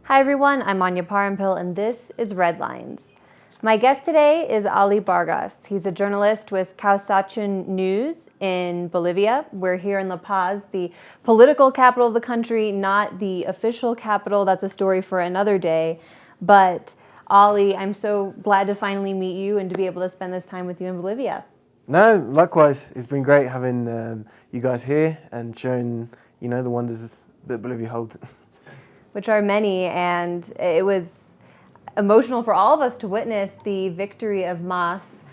Hi everyone, I'm Anya Parampil and this is Red Lines. My guest today is Ollie Vargas. He's a journalist with Causachun News in Bolivia. We're here in La Paz, the political capital of the country, not the official capital. That's a story for another day. But Ollie, I'm so glad to finally meet you and to be able to spend this time with you in Bolivia. No, likewise. It's been great having you guys here and showing, the wonders that Bolivia holds. Which are many, and it was emotional for all of us to witness the victory of MAS,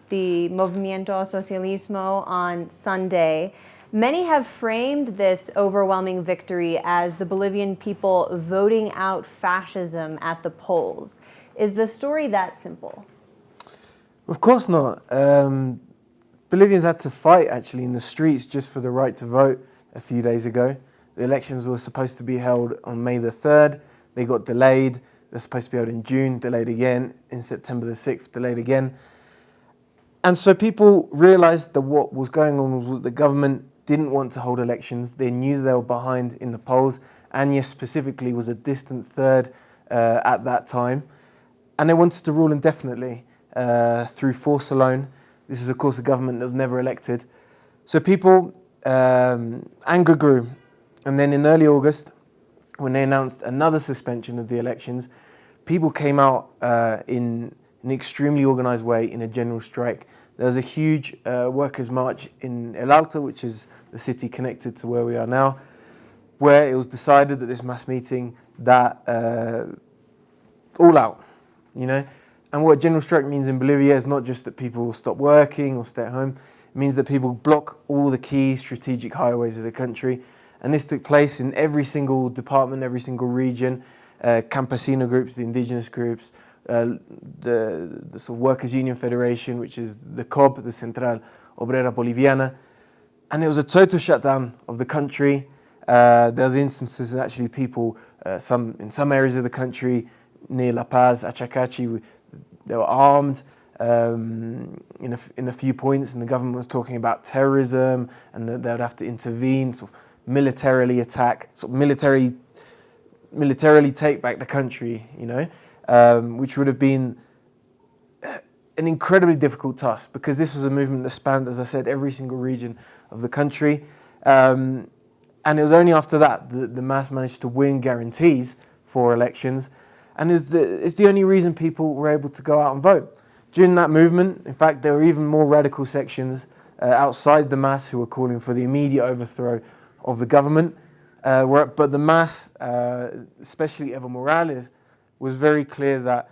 the Movement Toward Socialism, on Sunday. Many have framed this overwhelming victory as the Bolivian people voting out fascism at the polls. Is the story that simple? Of course not. Bolivians had to fight actually in the streets just for the right to vote a few days ago. The elections were supposed to be held on May the 3rd. They got delayed. They're supposed to be held in June, delayed again. In September the 6th, delayed again. And so people realized that what was going on was that the government didn't want to hold elections. They knew they were behind in the polls. Anya specifically was a distant third at that time. And they wanted to rule indefinitely through force alone. This is, of course, a government that was never elected. So people, anger grew. And then in early August, when they announced another suspension of the elections, people came out in an extremely organized way in a general strike. There was a huge workers' march in El Alto, which is the city connected to where we are now, where it was decided that this mass meeting, that all out, And what a general strike means in Bolivia is not just that people will stop working or stay at home. It means that people block all the key strategic highways of the country. And this took place in every single department, every single region, campesino groups, the indigenous groups, the sort of Workers' Union Federation, which is the COB, the Central Obrera Boliviana. And it was a total shutdown of the country. There was instances that actually people, in some areas of the country, near La Paz, Achacachi, they were armed in a few points, and the government was talking about terrorism and that they would have to intervene, sort of militarily attack, sort of militarily take back the country, which would have been an incredibly difficult task because this was a movement that spanned, as I said, every single region of the country. And it was only after that the MAS managed to win guarantees for elections. And it's the only reason people were able to go out and vote. During that movement, in fact, there were even more radical sections outside the MAS who were calling for the immediate overthrow of the government. But the MAS, especially Evo Morales, was very clear that,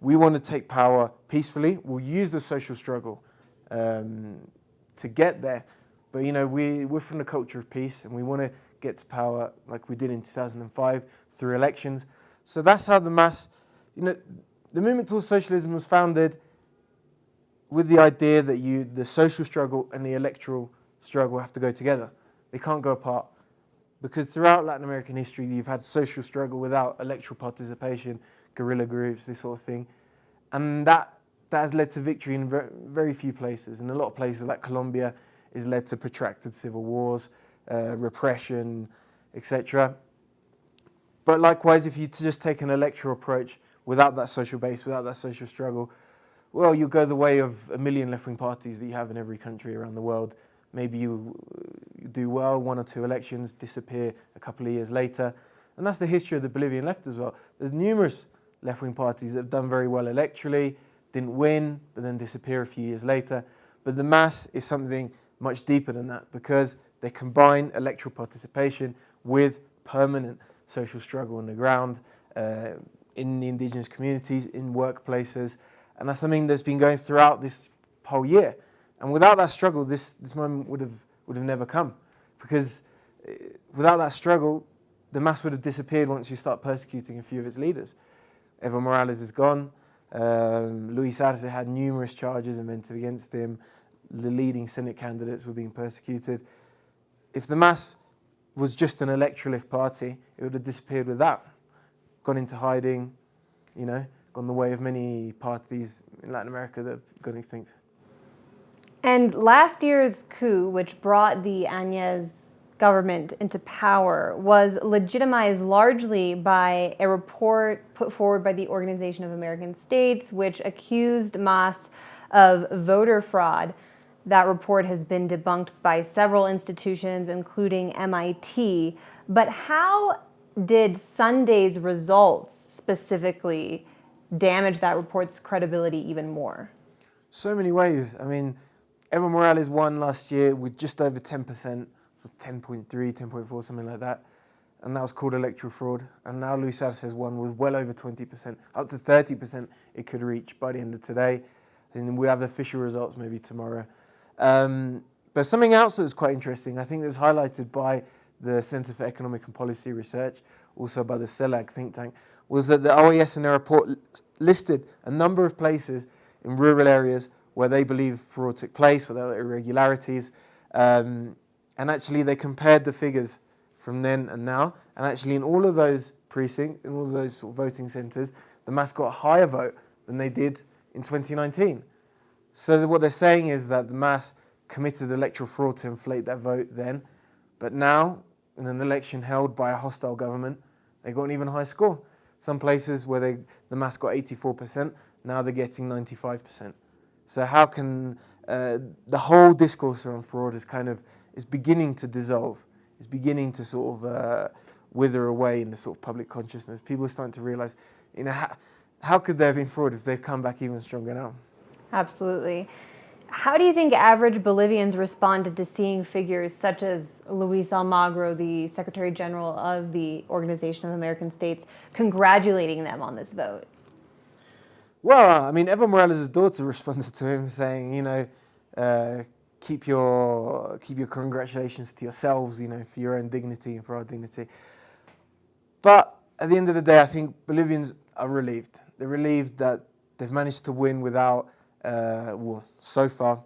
we want to take power peacefully. We'll use the social struggle to get there. But, we're from the culture of peace and we want to get to power like we did in 2005 through elections. So that's how the MAS, the Movement Toward Socialism was founded with the idea that the social struggle and the electoral struggle have to go together. They can't go apart. Because throughout Latin American history, you've had social struggle without electoral participation, guerrilla groups, this sort of thing. And that has led to victory in very few places. In a lot of places like Colombia, it's led to protracted civil wars, repression, etc. But likewise, if you just take an electoral approach without that social base, without that social struggle, well, you'll go the way of a million left-wing parties that you have in every country around the world. Maybe you do well, 1 or 2 elections, disappear a couple of years later. And that's the history of the Bolivian left as well. There's numerous left-wing parties that have done very well electorally, didn't win, but then disappear a few years later. But the MAS is something much deeper than that because they combine electoral participation with permanent social struggle on the ground, in the indigenous communities, in workplaces. And that's something that's been going throughout this whole year. And without that struggle, this moment would have never come. Because without that struggle, the MAS would have disappeared once you start persecuting a few of its leaders. Evo Morales is gone. Luis Arce had numerous charges invented against him. The leading Senate candidates were being persecuted. If the MAS was just an electoralist party, it would have disappeared with that. Gone into hiding, gone the way of many parties in Latin America that have gone extinct. And last year's coup, which brought the Anyas government into power was legitimized largely by a report put forward by the Organization of American States, which accused Mas of voter fraud. That report has been debunked by several institutions, including MIT. But how did Sunday's results specifically damage that report's credibility even more? So many ways. I mean, Evo Morales won last year with just over 10%, so 10.3, 10.4, something like that. And that was called electoral fraud. And now Luis Arce has won with well over 20%, up to 30% it could reach by the end of today. And we have the official results maybe tomorrow. But something else that's quite interesting, I think that was highlighted by the Center for Economic and Policy Research, also by the CELAC think tank, was that the OAS in their report listed a number of places in rural areas where they believe fraud took place, where there were irregularities. And actually they compared the figures from then and now. And actually in all of those precincts, in all of those sort of voting centres, the MAS got a higher vote than they did in 2019. So what they're saying is that the MAS committed electoral fraud to inflate that vote then. But now, in an election held by a hostile government, they got an even higher score. Some places where the MAS got 84%, now they're getting 95%. So how can the whole discourse around fraud is beginning to dissolve. It's beginning to sort of wither away in the sort of public consciousness. People are starting to realise, how could there have been fraud if they've come back even stronger now? Absolutely. How do you think average Bolivians responded to seeing figures such as Luis Almagro, the Secretary General of the Organization of American States, congratulating them on this vote? Well, I mean, Evo Morales' daughter responded to him saying, keep your congratulations to yourselves, for your own dignity and for our dignity. But at the end of the day, I think Bolivians are relieved. They're relieved that they've managed to win without, so far,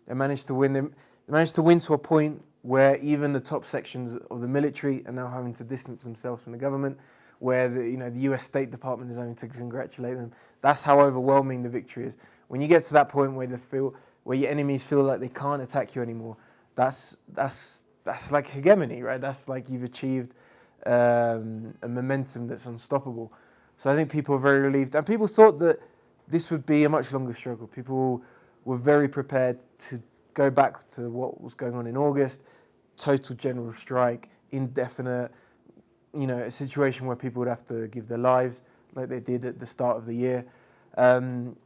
they managed to win. They managed to win to a point where even the top sections of the military are now having to distance themselves from the government, where the US State Department is having to congratulate them. That's how overwhelming the victory is. When you get to that point where your enemies feel like they can't attack you anymore, that's like hegemony, right? That's like you've achieved a momentum that's unstoppable. So I think people are very relieved, and people thought that this would be a much longer struggle. People were very prepared to go back to what was going on in August, total general strike, indefinite, a situation where people would have to give their lives like they did at the start of the year.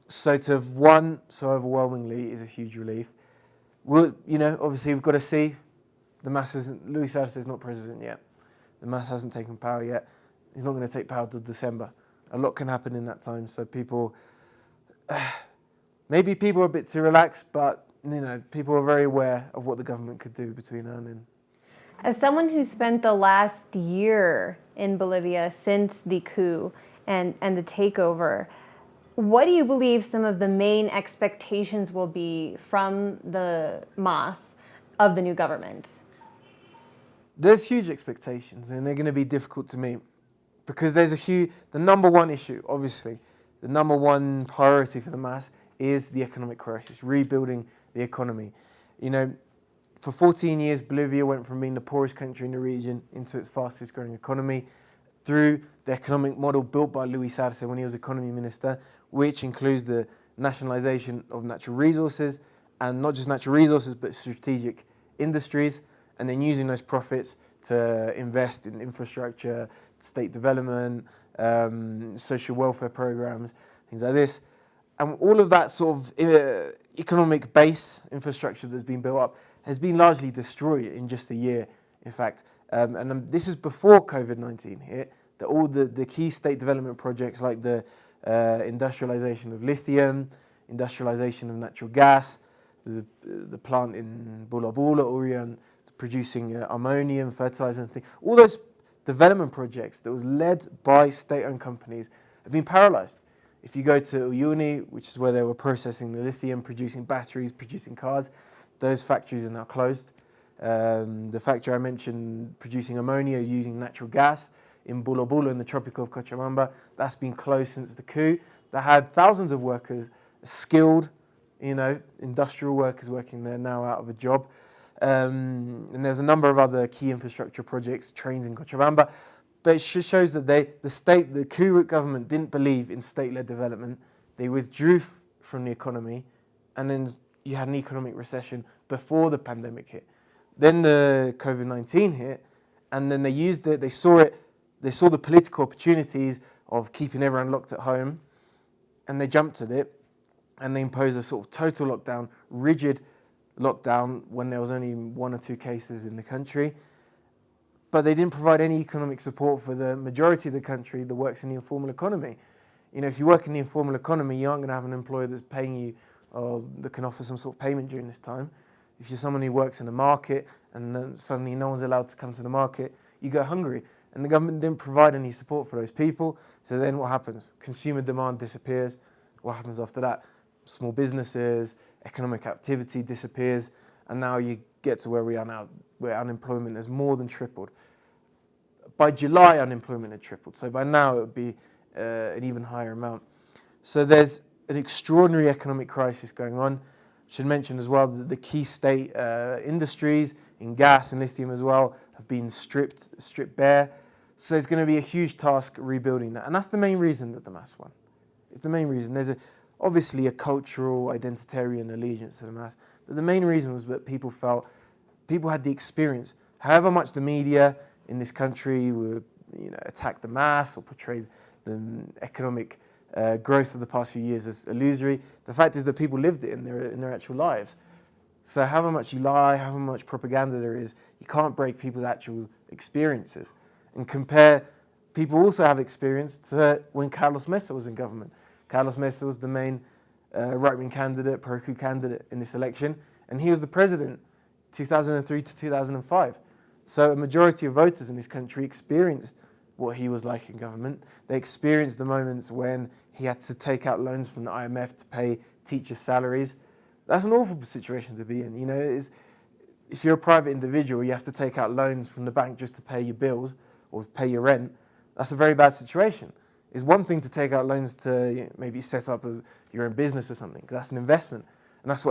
So to have won so overwhelmingly is a huge relief. Obviously we've got to see. Luis Arce is not president yet. The MAS hasn't taken power yet. He's not going to take power till December. A lot can happen in that time. So maybe people are a bit too relaxed, but people are very aware of what the government could do between now and then. As someone who spent the last year in Bolivia since the coup and the takeover, what do you believe some of the main expectations will be from the MAS of the new government? There's huge expectations, and they're going to be difficult to meet because there's the number one issue, obviously, the number one priority for the MAS is the economic crisis, rebuilding the economy. For 14 years, Bolivia went from being the poorest country in the region into its fastest growing economy through the economic model built by Luis Arce when he was economy minister, which includes the nationalization of natural resources, and not just natural resources, but strategic industries, and then using those profits to invest in infrastructure, state development, social welfare programs, things like this. And all of that sort of economic base infrastructure that's been built up has been largely destroyed in just a year, in fact. And this is before COVID-19 hit, that all the key state development projects like the industrialization of lithium, industrialization of natural gas, the plant in Bula Bula, Urian, producing ammonium, fertilizer and things. All those development projects that was led by state-owned companies have been paralyzed. If you go to Uyuni, which is where they were processing the lithium, producing batteries, producing cars, those factories are now closed. The factory I mentioned producing ammonia using natural gas in Bula Bula in the tropic of Cochabamba, that's been closed since the coup. That had thousands of workers, skilled, industrial workers working there now out of a job. And there's a number of other key infrastructure projects, trains in Cochabamba. But it shows that the coup government didn't believe in state-led development. They withdrew from the economy, and then you had an economic recession before the pandemic hit. Then the COVID-19 hit, and then they used it. They saw the political opportunities of keeping everyone locked at home, and they jumped at it, and they imposed a sort of total lockdown, rigid lockdown when there was only 1 or 2 cases in the country. But they didn't provide any economic support for the majority of the country that works in the informal economy. You know, if you work in the informal economy, you aren't going to have an employer that's paying you or that can offer some sort of payment during this time. If you're someone who works in a market and then suddenly no one's allowed to come to the market, you go hungry. And the government didn't provide any support for those people. So then what happens? Consumer demand disappears. What happens after that? Small businesses, economic activity disappears. And now you get to where we are now, where unemployment has more than tripled. By July, unemployment had tripled. So by now, it would be an even higher amount. So there's an extraordinary economic crisis going on. I should mention as well that the key state industries in gas and lithium as well have been stripped bare. So it's going to be a huge task rebuilding that. And that's the main reason that the MAS won. It's the main reason. There's obviously a cultural, identitarian allegiance to the MAS. But the main reason was that people had the experience. However much the media in this country would attack the MAS or portray the economic growth of the past few years as illusory, the fact is that people lived it in their actual lives. So however much you lie, however much propaganda there is, you can't break people's actual experiences. And compare, people also have experience to when Carlos Mesa was in government. Carlos Mesa was the main right-wing candidate, pro-coup candidate in this election, and he was the president 2003 to 2005. So a majority of voters in this country experienced what he was like in government. They experienced the moments when he had to take out loans from the IMF to pay teachers' salaries. That's an awful situation to be in. You know, if you're a private individual, you have to take out loans from the bank just to pay your bills or pay your rent. That's a very bad situation. It's one thing to take out loans to maybe set up your own business or something. That's an investment, and that's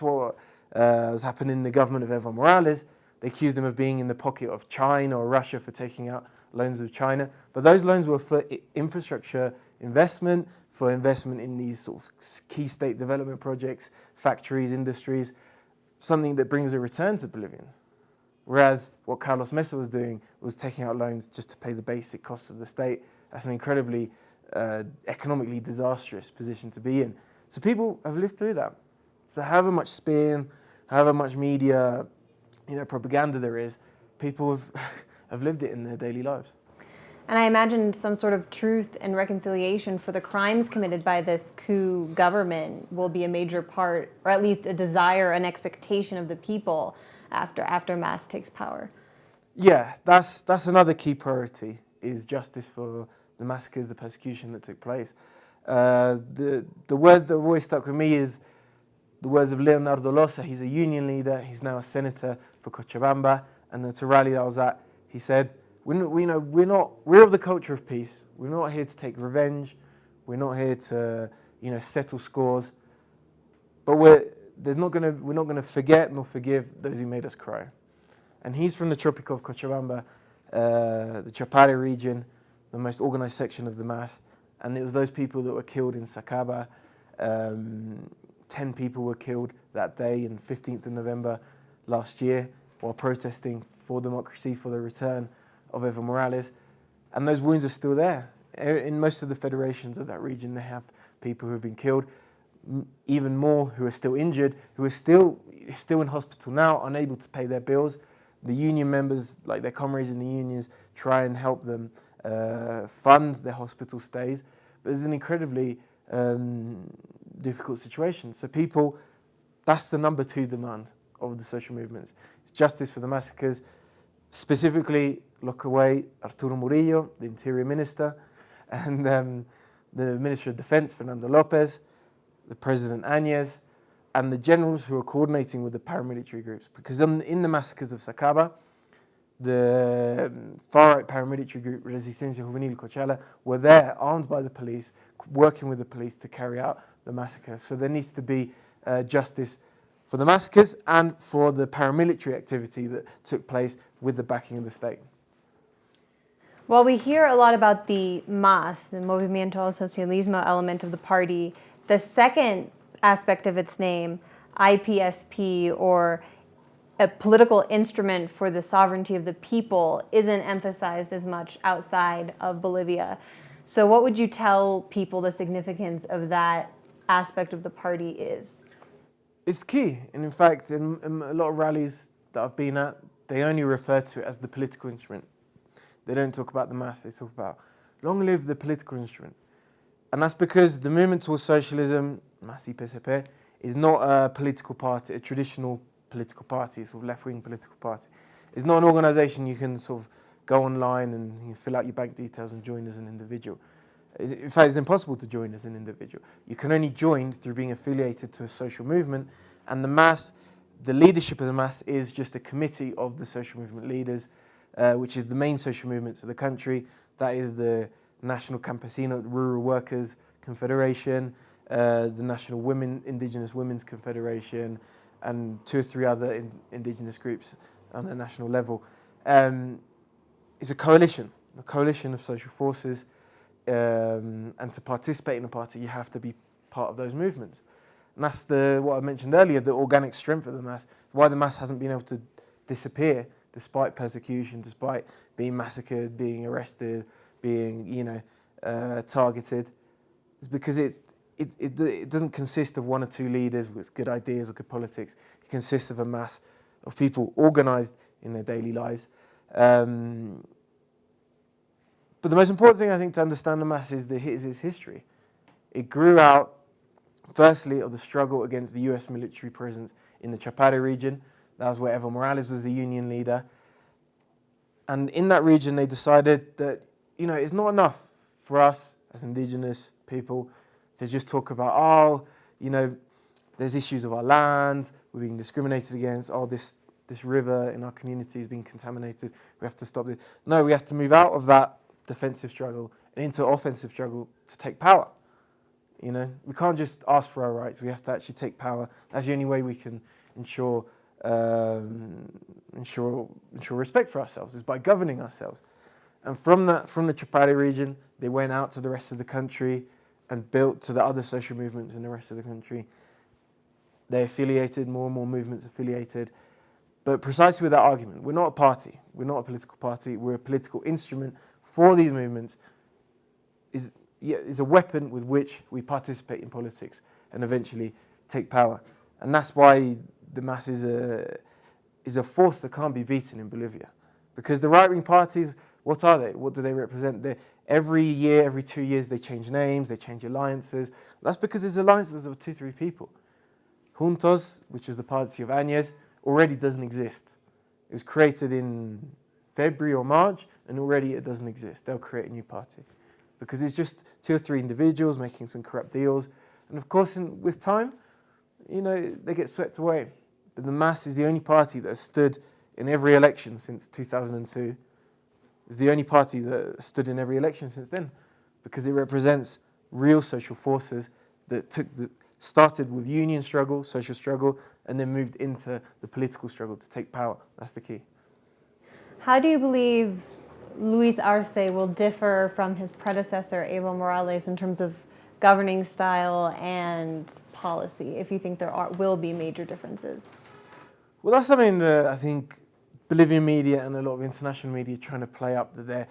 what was happening in the government of Evo Morales. They accused him of being in the pocket of China or Russia for taking out loans of China. But those loans were for infrastructure investment, for investment in these sort of key state development projects, factories, industries, something that brings a return to Bolivians. Whereas what Carlos Mesa was doing was taking out loans just to pay the basic costs of the state. That's an incredibly economically disastrous position to be in. So people have lived through that. So however much spin, however much media, propaganda there is, people have lived it in their daily lives. And I imagine some sort of truth and reconciliation for the crimes committed by this coup government will be a major part, or at least a desire, an expectation of the people after MAS takes power. Yeah, that's another key priority, is justice for the massacres, the persecution that took place. The words that have always stuck with me is the words of Leonardo Losa. He's a union leader. He's now a senator for Cochabamba. And at a rally that I was at, he said, we're of the culture of peace. We're not here to take revenge. We're not here to, settle scores. But we're not going to forget nor forgive those who made us cry. And he's from the Tropic of Cochabamba, the Chapare region, the most organized section of the MAS. And it was those people that were killed in Sacaba. 10 people were killed that day on 15th of November last year while protesting for democracy, for the return of Evo Morales. And those wounds are still there. In most of the federations of that region, they have people who have been killed, even more who are still injured, who are still in hospital now, unable to pay their bills. The union members, like their comrades in the unions, try and help them fund their hospital stays. But it's an incredibly difficult situation. So people, that's the number 2 demand of the social movements. It's justice for the massacres, specifically lock away Arturo Murillo, the Interior Minister, and the Minister of Defense, Fernando Lopez, the President Áñez, and the generals who are coordinating with the paramilitary groups. Because in the massacres of Sacaba, the far-right paramilitary group Resistencia Juvenil Cochala were there, armed by the police, working with the police to carry out the massacre. So there needs to be justice for the massacres and for the paramilitary activity that took place with the backing of the state. Well, we hear a lot about the MAS, the Movement Toward Socialism element of the party. The second aspect of its name, IPSP, or a political instrument for the sovereignty of the people, isn't emphasized as much outside of Bolivia. So what would you tell people the significance of that aspect of the party is? It's key. And in fact, in a lot of rallies that I've been at, they only refer to it as the political instrument. They don't talk about the mass, they talk about long live the political instrument. And that's because the Movement Toward Socialism, MAS IPSP, is not a political party, a traditional political party, sort of left-wing political party. It's not an organisation you can sort of go online and you fill out your bank details and join as an individual. In fact, it's impossible to join as an individual. You can only join through being affiliated to a social movement, and the MAS, the leadership of the MAS is just a committee of the social movement leaders, which is the main social movements of the country. That is the National Campesino Rural Workers Confederation, the National Indigenous Women's Confederation, and 2 or 3 other indigenous groups on a national level. It's a coalition of social forces, and to participate in a party, you have to be part of those movements. And that's what I mentioned earlier, the organic strength of the MAS, why the MAS hasn't been able to disappear despite persecution, despite being massacred, being arrested, being targeted. It's because it doesn't consist of 1 or 2 leaders with good ideas or good politics. It consists of a mass of people organised in their daily lives. But the most important thing I think to understand the MAS is its history. It grew out, firstly, of the struggle against the US military presence in the Chapare region. That was where Evo Morales was the union leader. And in that region, they decided that, it's not enough for us as indigenous people to just talk about, there's issues of our land, we're being discriminated against, this river in our community is being contaminated, we have to stop this. No, we have to move out of that defensive struggle and into offensive struggle to take power. We can't just ask for our rights, we have to actually take power. That's the only way we can ensure respect for ourselves, is by governing ourselves. And from the Chapare region, they went out to the rest of the country and built to the other social movements in the rest of the country. They affiliated, more and more movements affiliated. But precisely with that argument, we're not a party, we're not a political party, we're a political instrument for these movements, is a weapon with which we participate in politics and eventually take power. And that's why the MAS is a force that can't be beaten in Bolivia. Because the right-wing parties, what are they? What do they represent? Every year, every 2 years, they change names, they change alliances. That's because there's alliances of 2, 3 people. Juntos, which is the party of Anya's, already doesn't exist. It was created in February or March, and already it doesn't exist. They'll create a new party. Because it's just 2 or 3 individuals making some corrupt deals. And of course, with time, they get swept away. But the MAS is the only party that has stood in every election since 2002. It's the only party that stood in every election since then, because it represents real social forces that started with union struggle, social struggle, and then moved into the political struggle to take power. That's the key. How do you believe Luis Arce will differ from his predecessor, Evo Morales, in terms of governing style and policy, if you think there will be major differences? Well, that's something that I think Bolivian media and a lot of international media are trying to play up, that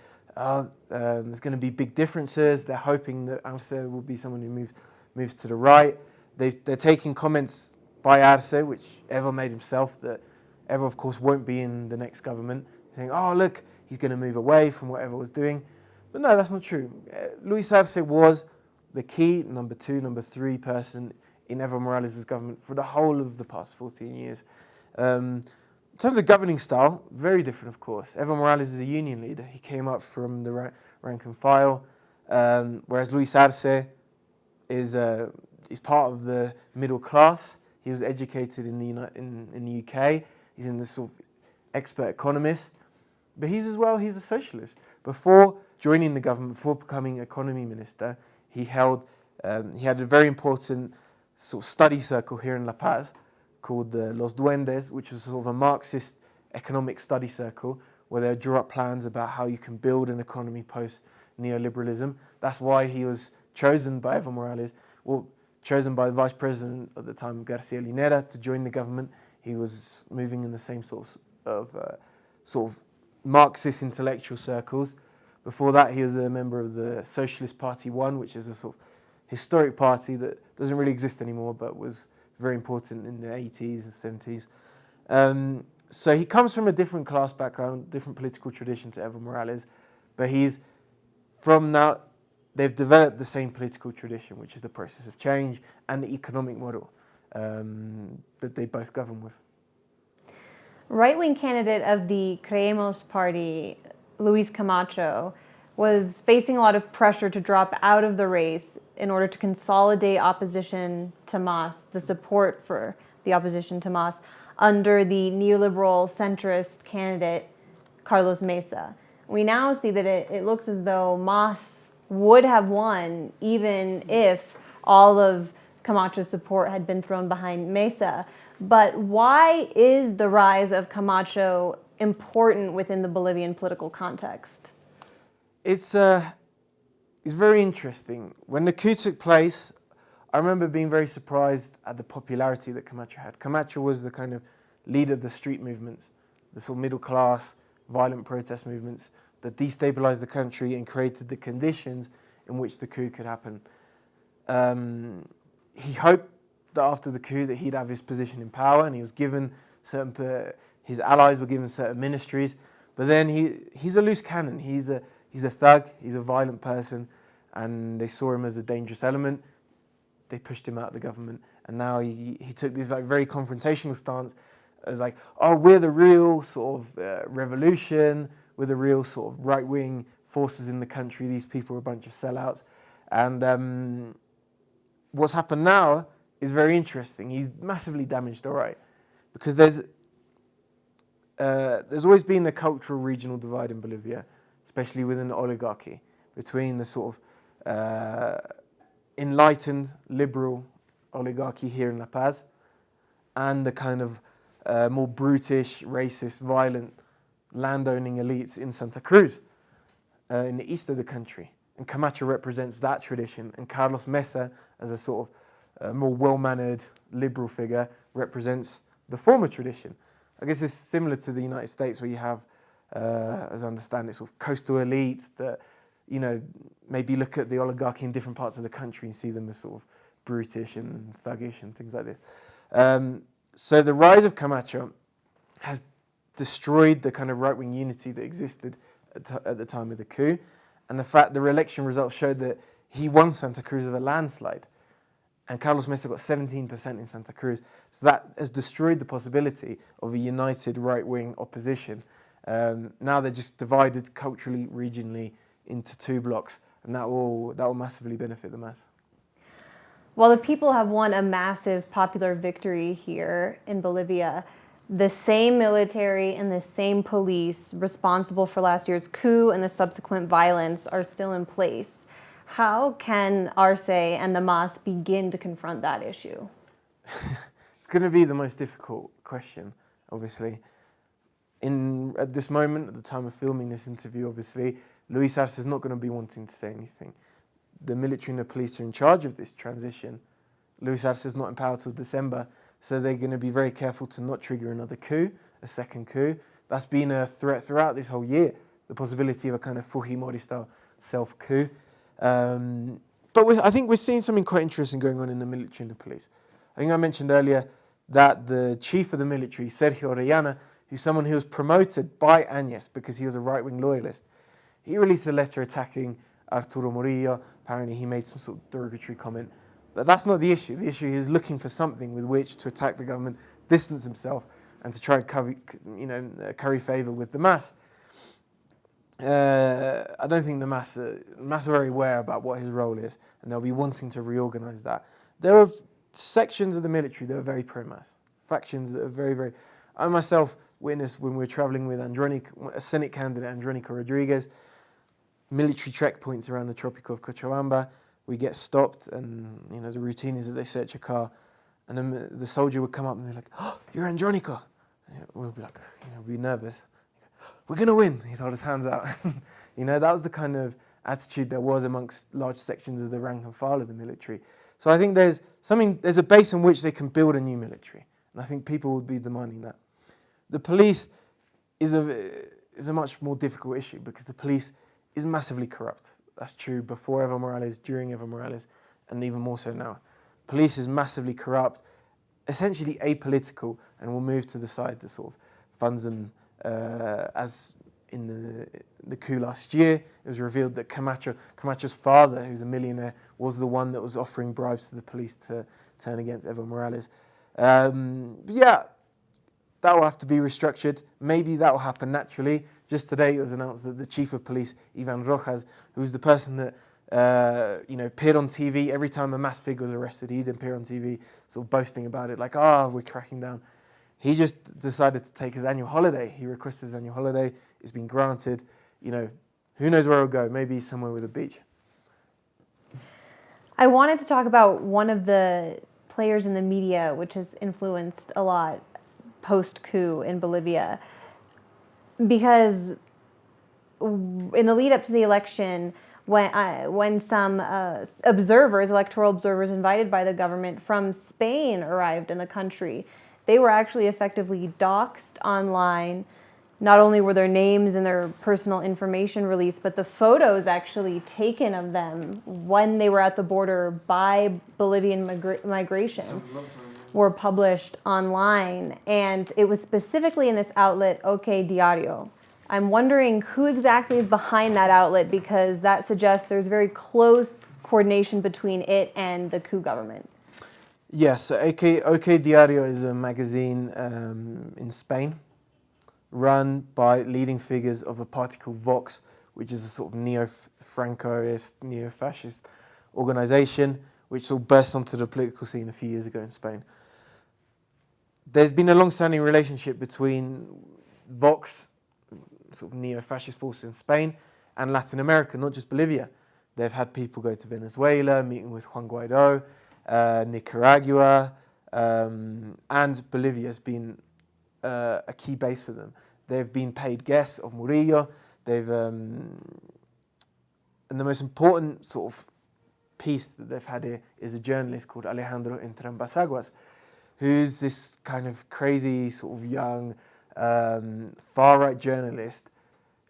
there's going to be big differences. They're hoping that Arce will be someone who moves to the right. They're taking comments by Arce, which Evo made himself, that Evo, of course, won't be in the next government. Saying, look, he's going to move away from what Evo was doing. But no, that's not true. Luis Arce was the key number 2, number 3 person in Evo Morales' government for the whole of the past 14 years. In terms of governing style, very different, of course. Evo Morales is a union leader. He came up from the rank and file, whereas Luis Arce is part of the middle class. He was educated in the UK. He's in this sort of expert economist. But he's a socialist. Before joining the government, before becoming economy minister, he had a very important sort of study circle here in La Paz, called the Los Duendes, which was sort of a Marxist economic study circle where they draw up plans about how you can build an economy post-neoliberalism. That's why he was chosen by Evo Morales, well, chosen by the vice president at the time, Garcia Linera, to join the government. He was moving in the same sort of Marxist intellectual circles. Before that, he was a member of the Socialist Party One, which is a sort of historic party that doesn't really exist anymore, but was very important in the 80s and 70s. So he comes from a different class background, different political tradition to Evo Morales, but he's from now, they've developed the same political tradition, which is the process of change and the economic model that they both govern with. Right-wing candidate of the Creemos party, Luis Camacho, was facing a lot of pressure to drop out of the race in order to consolidate opposition to Mas, the support for the opposition to Mas, under the neoliberal centrist candidate, Carlos Mesa. We now see that it looks as though Mas would have won even if all of Camacho's support had been thrown behind Mesa. But why is the rise of Camacho important within the Bolivian political context? It's very interesting. When the coup took place, I remember being very surprised at the popularity that Camacho had. Camacho was the kind of leader of the street movements, the sort of middle class, violent protest movements that destabilized the country and created the conditions in which the coup could happen. He hoped that after the coup that he'd have his position in power, and he was given his allies were given certain ministries, but then he's a loose cannon. He's a thug, he's a violent person, and they saw him as a dangerous element. They pushed him out of the government, and now he took this like very confrontational stance as like, oh, we're the real sort of revolution, we're the real sort of right-wing forces in the country, these people are a bunch of sellouts. And what's happened now is very interesting. He's massively damaged the right, because there's always been a cultural regional divide in Bolivia, especially within the oligarchy, between the sort of enlightened, liberal oligarchy here in La Paz and the kind of more brutish, racist, violent landowning elites in Santa Cruz, in the east of the country. And Camacho represents that tradition, and Carlos Mesa, as a sort of more well-mannered liberal figure, represents the former tradition. I guess it's similar to the United States, where you have, as I understand it, sort of coastal elites that, you know, maybe look at the oligarchy in different parts of the country and see them as sort of brutish and thuggish and things like this. So the rise of Camacho has destroyed the kind of right-wing unity that existed at the time of the coup, and the fact the election results showed that he won Santa Cruz with a landslide, and Carlos Mesa got 17% in Santa Cruz. So that has destroyed the possibility of a united right-wing opposition. Now they're just divided culturally, regionally into two blocks, and that will massively benefit the mass. While the people have won a massive popular victory here in Bolivia, the same military and the same police responsible for last year's coup and the subsequent violence are still in place. How can Arce and the MAS begin to confront that issue? It's going to be the most difficult question, obviously. At this moment, at the time of filming this interview, obviously, Luis Arce is not going to be wanting to say anything. The military and the police are in charge of this transition. Luis Arce is not in power till December, so they're going to be very careful to not trigger another coup, a second coup. That's been a threat throughout this whole year, the possibility of a kind of Fujimori-style self-coup. But I think we're seeing something quite interesting going on in the military and the police. I think I mentioned earlier that the chief of the military, Sergio Orellana, who's someone who was promoted by Áñez because he was a right-wing loyalist, he released a letter attacking Arturo Murillo. Apparently he made some sort of derogatory comment. But that's not the issue. The issue is looking for something with which to attack the government, distance himself, and to try and curry favour with the mass. I don't think the mass are very aware about what his role is, and they'll be wanting to reorganise that. There are sections of the military that are very pro-mass, factions that are very, very... I myself witnessed when we were travelling with a Senate candidate, Andrónico Rodriguez, military checkpoints around the Tropico of Cochabamba. We get stopped, and the routine is that they search a car, and then the soldier would come up and be like, "Oh, you're Andronica." And we'll be like, be nervous. "We're going to win." He's hold his hands out. That was the kind of attitude there was amongst large sections of the rank and file of the military. So I think there's a base on which they can build a new military. And I think people would be demanding that. The police is a much more difficult issue because the police is massively corrupt. That's true before Evo Morales, during Evo Morales, and even more so now. Police is massively corrupt, essentially apolitical, and will move to the side that sort of funds them. As in the coup last year, it was revealed that Camacho's father, who's a millionaire, was the one that was offering bribes to the police to turn against Evo Morales. That will have to be restructured. Maybe that will happen naturally. Just today it was announced that the chief of police, Ivan Rojas, who's the person that appeared on TV every time a mass figure was arrested, he'd appear on TV sort of boasting about it, like, we're cracking down. He just decided to take his annual holiday. He requested his annual holiday. It's been granted. Who knows where it'll go? Maybe somewhere with a beach. I wanted to talk about one of the players in the media, which has influenced a lot post-coup in Bolivia, because in the lead up to the election, when some electoral observers invited by the government from Spain arrived in the country, they were actually effectively doxxed online. Not only were their names and their personal information released, but the photos actually taken of them when they were at the border by Bolivian migration were published online. And it was specifically in this outlet, OK Diario. I'm wondering who exactly is behind that outlet, because that suggests there's very close coordination between it and the coup government. Yes, so OK Diario is a magazine in Spain run by leading figures of a party called Vox, which is a sort of neo-Francoist, neo-fascist organization, which sort of burst onto the political scene a few years ago in Spain. There's been a long-standing relationship between Vox, sort of neo-fascist forces in Spain, and Latin America, not just Bolivia. They've had people go to Venezuela, meeting with Juan Guaido, Nicaragua, and Bolivia has been a key base for them. They've been paid guests of Murillo. And the most important sort of piece that they've had here is a journalist called Alejandro Entrambasaguas, who's this kind of crazy sort of young far-right journalist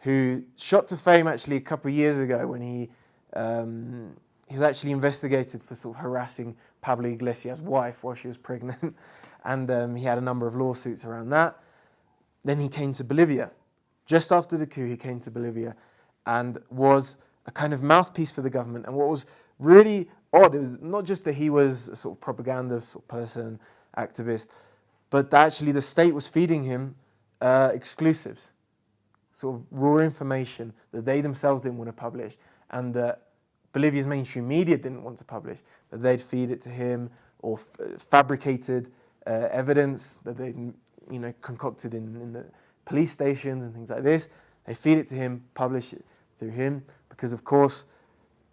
who shot to fame actually a couple of years ago when he was actually investigated for sort of harassing Pablo Iglesias' wife while she was pregnant, and he had a number of lawsuits around that. Then he came to Bolivia. Just after the coup, he came to Bolivia and was a kind of mouthpiece for the government. And what was really odd, it was not just that he was a sort of propaganda sort of person, activist, but that actually the state was feeding him exclusives, sort of raw information that they themselves didn't want to publish, and that Bolivia's mainstream media didn't want to publish, but they'd feed it to him, or fabricated evidence that they'd concocted in the police stations and things like this. They feed it to him, publish it through him, because of course,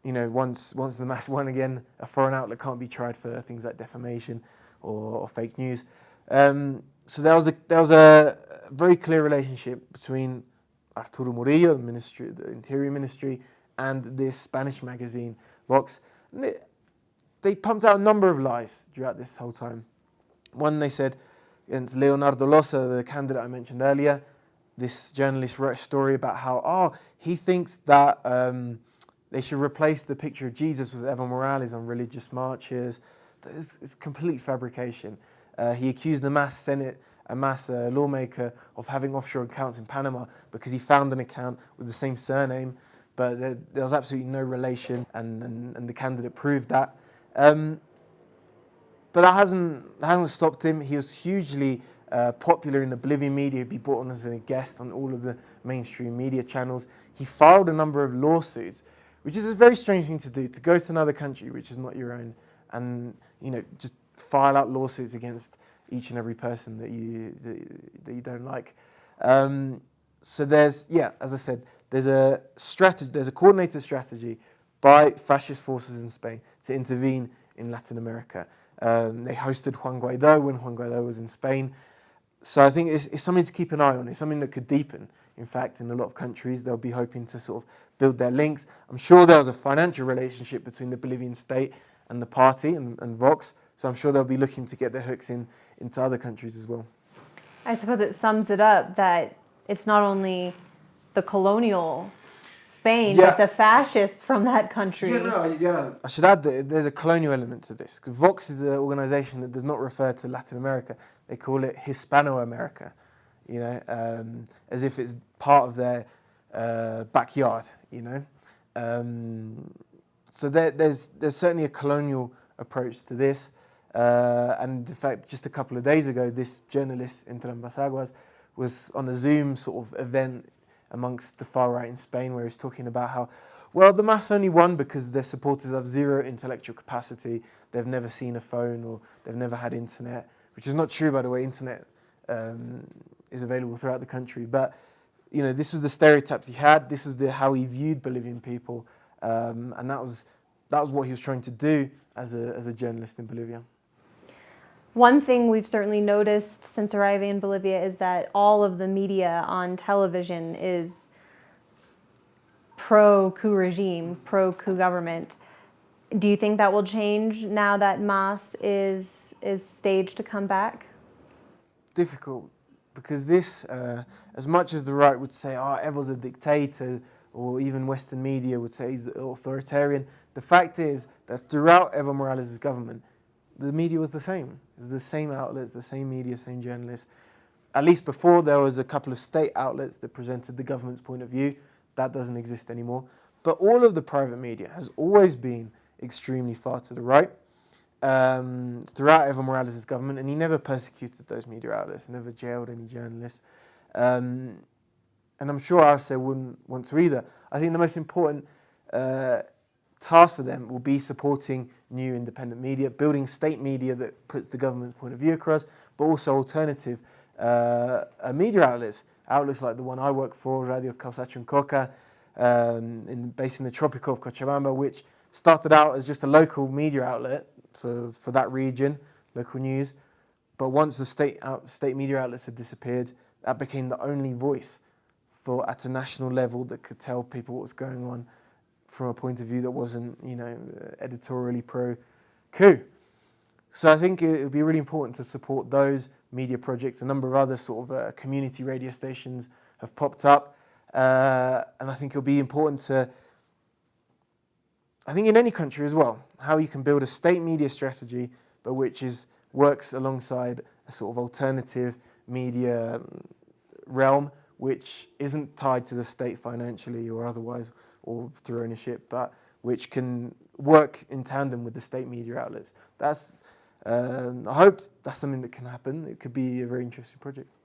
once the mass won again, a foreign outlet can't be tried for things like defamation or fake news. So there was a very clear relationship between Arturo Murillo, the Interior Ministry, and this Spanish magazine, Vox. And they pumped out a number of lies throughout this whole time. One, they said, against Leonardo Losa, the candidate I mentioned earlier, this journalist wrote a story about how, he thinks that they should replace the picture of Jesus with Evo Morales on religious marches. It's complete fabrication. He accused a mass lawmaker of having offshore accounts in Panama because he found an account with the same surname, but there was absolutely no relation, and the candidate proved that. But that hasn't stopped him. He was hugely popular in the Bolivian media. He'd be brought on as a guest on all of the mainstream media channels. He filed a number of lawsuits, which is a very strange thing to do, to go to another country which is not your own and just file out lawsuits against each and every person that you don't like. So there's, as I said, there's a strategy, there's a coordinated strategy by fascist forces in Spain to intervene in Latin America. They hosted Juan Guaido when Juan Guaido was in Spain. So I think it's something to keep an eye on. It's something that could deepen. In fact, in a lot of countries, they'll be hoping to sort of build their links. I'm sure there was a financial relationship between the Bolivian state and the party and Vox. So I'm sure they'll be looking to get their hooks into other countries as well. I suppose it sums it up that it's not only the colonial Spain, but the fascists from that country. I should add that there's a colonial element to this. Because Vox is an organization that does not refer to Latin America. They call it Hispano-America, as if it's part of their backyard, So there's certainly a colonial approach to this. And in fact, just a couple of days ago, this journalist, Entre Ambas Aguas, was on a Zoom sort of event amongst the far right in Spain, where he's talking about how, well, the MAS only won because their supporters have zero intellectual capacity, they've never seen a phone, or they've never had internet, which is not true, by the way. Internet is available throughout the country. But, this was the stereotypes he had, this was how he viewed Bolivian people, and that was what he was trying to do as a journalist in Bolivia. One thing we've certainly noticed since arriving in Bolivia is that all of the media on television is pro-coup regime, pro-coup government. Do you think that will change now that MAS is staged to come back? Difficult, because this, as much as the right would say, Evo's a dictator, or even Western media would say he's authoritarian, the fact is that throughout Evo Morales' government, the media was the same. It was the same outlets, the same media, same journalists. At least before, there was a couple of state outlets that presented the government's point of view. That doesn't exist anymore. But all of the private media has always been extremely far to the right throughout Evo Morales' government, and he never persecuted those media outlets, never jailed any journalists. And I'm sure Arce wouldn't want to either. I think the most important task for them will be supporting new independent media, building state media that puts the government's point of view across, but also alternative media outlets like the one I work for, Radio Causachun Coca, based in the tropical of Cochabamba, which started out as just a local media outlet for that region, local news. But once the state media outlets had disappeared, that became the only voice at a national level that could tell people what was going on from a point of view that wasn't, editorially pro-coup. So I think it would be really important to support those media projects. A number of other sort of community radio stations have popped up. And I think it'll be important I think in any country as well, how you can build a state media strategy, but which works alongside a sort of alternative media realm, which isn't tied to the state financially or otherwise, or through ownership, but which can work in tandem with the state media outlets. I hope that's something that can happen. It could be a very interesting project.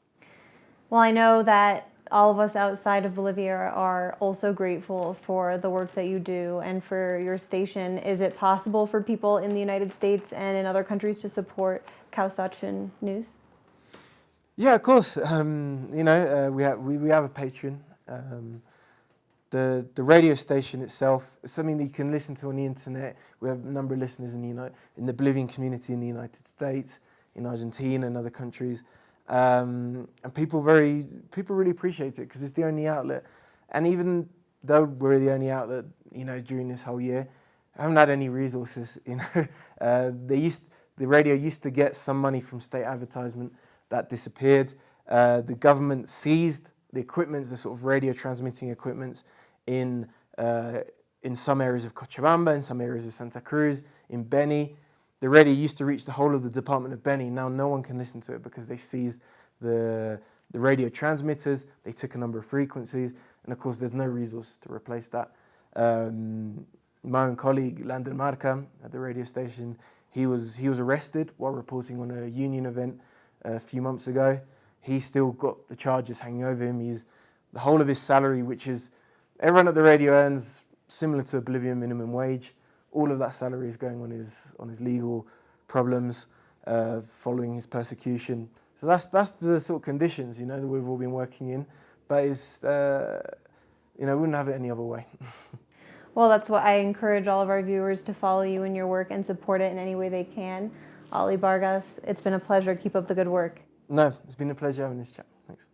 Well, I know that all of us outside of Bolivia are also grateful for the work that you do and for your station. Is it possible for people in the United States and in other countries to support Causachun News? Yeah, of course. We have a Patreon. The radio station itself is something that you can listen to on the internet. We have a number of listeners in the Bolivian community in the United States, in Argentina and other countries. And people really appreciate it because it's the only outlet. And even though we're the only outlet, during this whole year, I haven't had any resources. The radio used to get some money from state advertisement. That disappeared. The government seized the equipment, the sort of radio transmitting equipment in some areas of Cochabamba, in some areas of Santa Cruz, in Beni. The radio used to reach the whole of the department of Beni. Now no one can listen to it because they seized the radio transmitters. They took a number of frequencies, and of course there's no resources to replace that. My own colleague Landon Marca at the radio station, he was arrested while reporting on a union event a few months ago. He's still got the charges hanging over him. The whole of his salary, which is everyone at the radio earns similar to a Bolivian minimum wage. All of that salary is going on his legal problems following his persecution. So that's the sort of conditions that we've all been working in. But we wouldn't have it any other way. Well, that's what I encourage all of our viewers to follow you in your work and support it in any way they can. Ollie Vargas, it's been a pleasure. Keep up the good work. No, it's been a pleasure having this chat. Thanks.